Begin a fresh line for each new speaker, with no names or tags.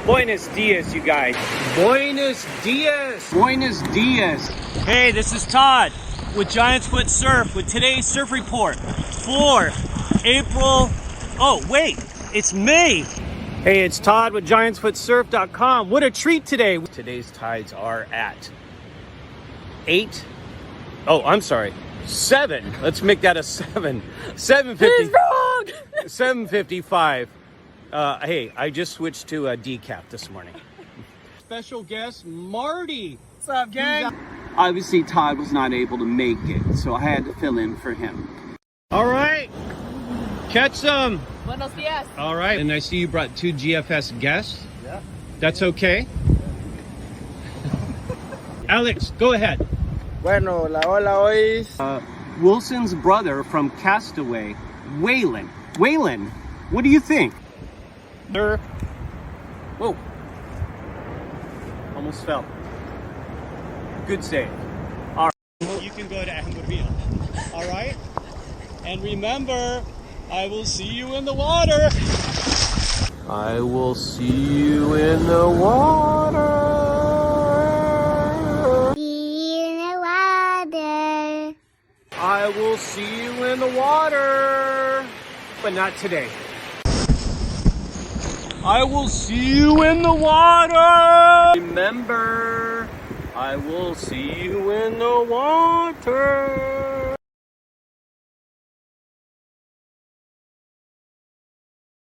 Buenos dias, you guys. Buenos dias. Buenos dias. Hey, this is Todd with Giant's Foot Surf with today's surf report for April. Oh, wait, it's May. Hey, it's Todd with GiantsFootSurf.com. What a treat today. Today's tides are at 8. Oh, I'm sorry. 7. Let's make that a 7. 750.
He's wrong.
7:55. Hey, I just switched to a decaf this morning. Special guest, Marty.
What's up, gang?
Obviously, Todd was not able to make it, so I had to fill in for him. All right. Catch some.
Buenos dias.
All right. And I see you brought 2 GFS guests.
Yeah.
That's okay. Alex, go ahead.
Bueno, la ola hoy es...
Wilson's brother from Castaway, Waylan. Waylan, what do you think? Whoa. Almost fell. Good save. All right. You can go to Amberville. All right? And remember, I will see you in the water. I will see you in the water. I will see you in the water, but not today. I will see you in the water. Remember, I will see you in the water.